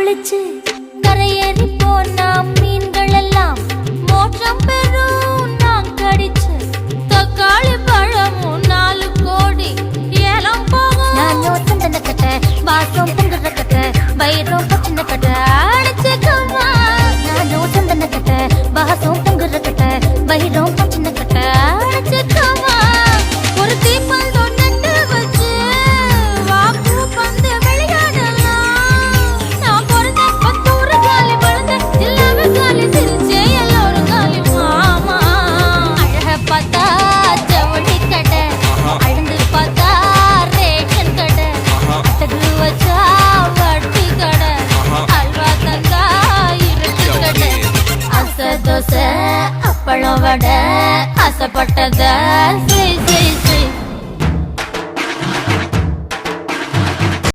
குளிச்சு கரையேறி போனா மீன்கள் எல்லாம் மோட்சம் பெறும். நான் கடிச்சு தக்காளி பழமும் 4 கோடி ஏலம் போகும். நானும் சந்தன கட்ட வாசம் பொங்குற கட்ட வயிறும் பச்சின கட்ட அடிச்சுக்கம்மா. நானும் சந்தன கட்ட வாசம் பொங்குற கட்ட வயிறும் பச்சின கட்ட அடிச்சுக்கம்மா. ஒரு தீப்பல் நட்டு வச்சு வாக்கு பந்து விளையாடலாம். நான் பிறந்த 10 ஊரு காலி வளர்ந்த எல்லாமே காலி சிரிச்சே எல்லோரும் காலி மாமா. அழக பார்த்தா ஜவுளி கடை, அழுந்து பார்த்தா ரேஷன் கடை, அட்டகு வச்சா வட்டி கடை, அல்வா தந்தா இருட்டு கடை, அசை தோசை அப்பளம் வடை, ஆசைப்பட்டத செய் செய்